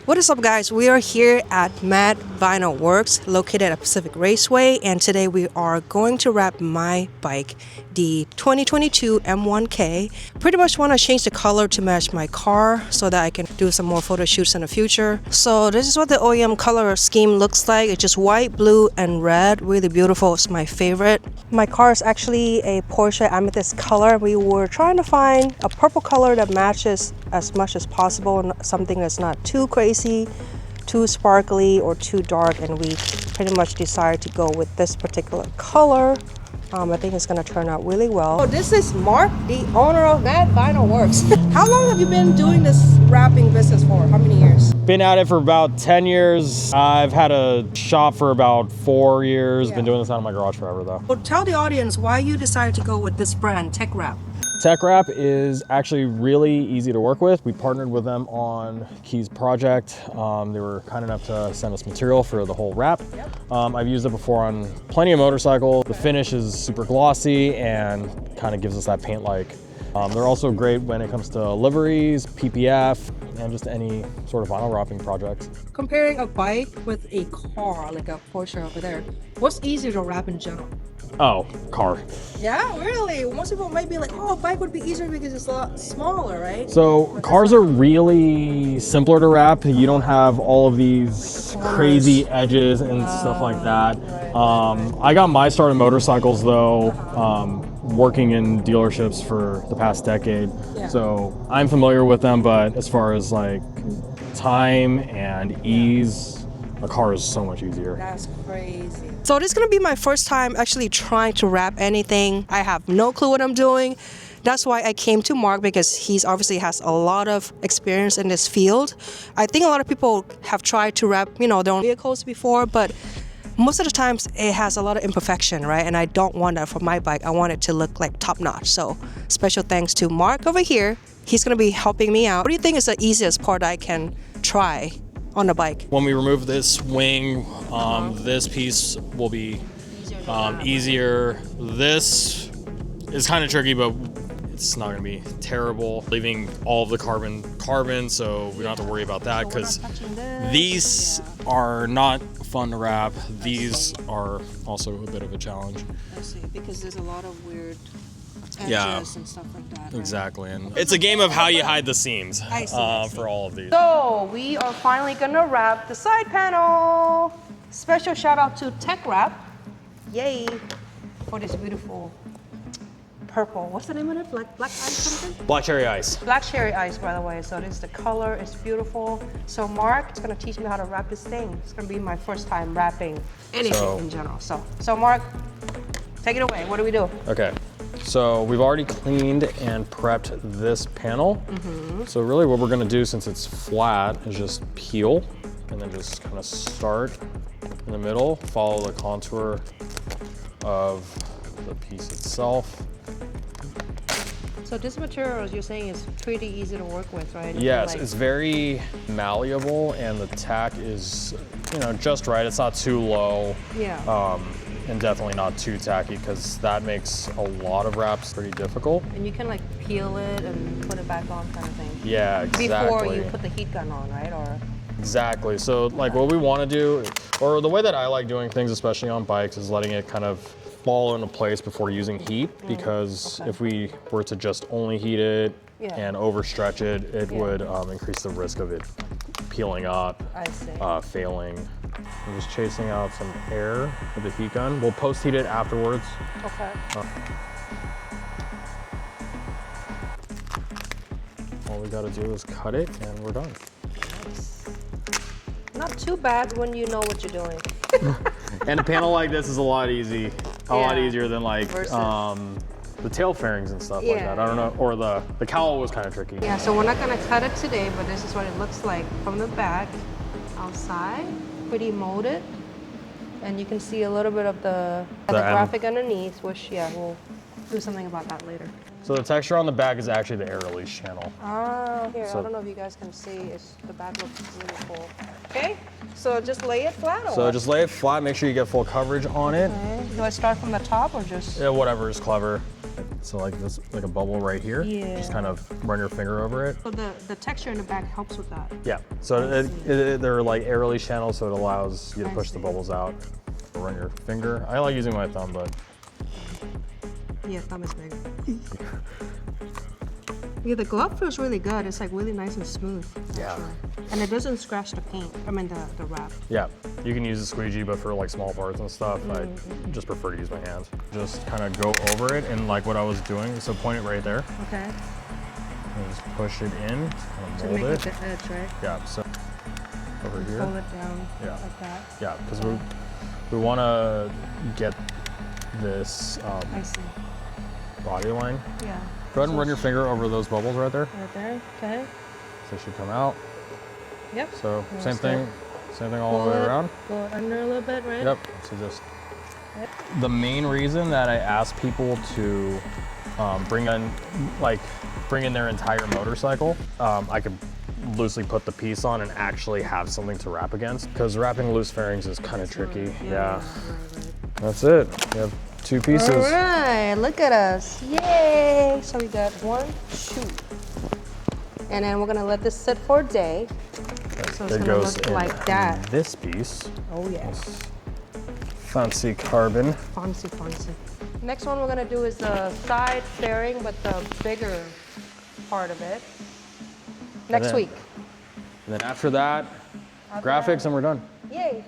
What is up, guys? We are here at M1000Rr located at Pacific Raceway, and today we are going to wrap my bike, the 2022 M1K. Pretty much want to change the color to match my car so that I can do some more photo shoots in the future. So this is what the OEM color scheme looks like. It's just white, blue, and red. Really beautiful. It's my favorite. My car is actually a Porsche amethyst color. We were trying to find a purple color that matches as much as possible, something that's not too crazy, too sparkly, or too dark, and we pretty much decided to go with this particular color. I think it's going to turn out really well. So this is Mark, the owner of M1000Rr. How long have you been doing this wrapping business for? How many years? Been at it for about 10 years. I've had a shop for about 4 years. Been doing this out of my garage forever though. Well, tell the audience why you decided to go with this brand, Tech Wrap. Tech Wrap is actually really easy to work with. We partnered with them on Key's project. They were kind enough to send us material for the whole wrap. I've used it before on plenty of motorcycles. The finish is super glossy and kind of gives us that paint-like. They're also great when it comes to liveries, PPF, and just any sort of vinyl wrapping projects. Comparing a bike with a car, like a Porsche over there, what's easier to wrap in general? Oh, car. Yeah, really? Most people might be like, oh, a bike would be easier because it's a lot smaller, right? So cars are really simpler to wrap. You don't have all of these crazy edges and stuff like that. I got my start in motorcycles though, working in dealerships for the past decade. So I'm familiar with them, but as far as like time and ease, a car is so much easier. That's crazy. So this is gonna be my first time actually trying to wrap anything. I have no clue what I'm doing. That's why I came to Mark, because he's obviously has a lot of experience in this field. I think a lot of people have tried to wrap, their own vehicles before, but most of the times it has a lot of imperfection, right? And I don't want that for my bike. I want it to look like top notch. So special thanks to Mark over here. He's gonna be helping me out. What do you think is the easiest part I can try on the bike? When we remove this wing, this piece will be easier. This is kind of tricky, but it's not going to be terrible. Leaving all of the carbon, so we don't have to worry about that, because these are not fun to wrap. These are also a bit of a challenge. I see, because there's a lot of weird edges and stuff like that. Exactly, and it's a game of how you hide the seams for all of these. So we are finally gonna wrap the side panel. Special shout out to Tech Wrap, yay, for this beautiful purple. What's the name of it? Black ice something? Black cherry ice. Black cherry ice, by the way. So this is the color. It's beautiful. So Mark is gonna teach me how to wrap this thing. It's gonna be my first time wrapping anything in general. So Mark, take it away. What do we do? Okay. So we've already cleaned and prepped this panel. So really what we're gonna do, since it's flat, is just peel and then just kind of start in the middle, follow the contour of the piece itself. So this material, as you're saying, is pretty easy to work with, right? Yes, it's very malleable, and the tack is, just right. It's not too low. And definitely not too tacky, because that makes a lot of wraps pretty difficult. And you can like peel it and put it back on, kind of thing. Yeah, exactly. Before you put the heat gun on, right? Or exactly. So like what we want to do, or the way that I like doing things, especially on bikes, is letting it kind of fall into place before using heat, because if we were to just only heat it and overstretch it, it would increase the risk of it peeling up, failing. I'm just chasing out some air with the heat gun. We'll post heat it afterwards. Okay. All we gotta do is cut it and we're done. Nice. Not too bad when you know what you're doing. And a panel like this is a lot easier than like the tail fairings and stuff like that. I don't know, or the cowl was kind of tricky. Yeah, so we're not gonna cut it today, but this is what it looks like from the back, outside, pretty molded. And you can see a little bit of the graphic underneath, which we'll do something about that later. So the texture on the back is actually the air release channel. Oh, here, I don't know if you guys can see, the back looks really cool. Okay, so just lay it flat or So just lay it flat, make sure you get full coverage on it. Okay. Do I start from the top or just? Yeah, whatever is clever. So like this, like a bubble right here. Yeah. Just kind of run your finger over it. So the texture in the back helps with that. Yeah. So they're like air release channels, so it allows you to push the bubbles out. Run your finger. I like using my thumb, but yeah, thumb is big. Yeah, the glove feels really good. It's like really nice and smooth. Yeah. Actually. And it doesn't scratch the paint. I mean the wrap. yeah, you can use a squeegee, but for like small parts and stuff, I just prefer to use my hands. Just kind of go over it, and like what I was doing. So point it right there. Okay. And just push it in. To Mold make it. the edge, right? Yeah. So over here. Pull it down. Yeah. Like that. Yeah, because we want to get this I see. body line. Yeah. Go ahead and run your finger over those bubbles right there. Right there. Okay. So it should come out. Yep. So same thing all Pull the way it, around. Go under a little bit, right? Yep. So just Yep. the main reason that I ask people to bring in their entire motorcycle, I could loosely put the piece on and actually have something to wrap against, because wrapping loose fairings is kind of tricky. Yeah. Right. That's it. You have 2 pieces. All right, look at us. Yay! So we got 1, 2. And then we're gonna let this sit for a day. So it's It gonna goes look in like that. this piece. Oh yeah. Fancy carbon. Fancy. Next one we're gonna do is the side fairing, but the bigger part of it. Next then- week. And then after that, graphics, and we're done. Yay!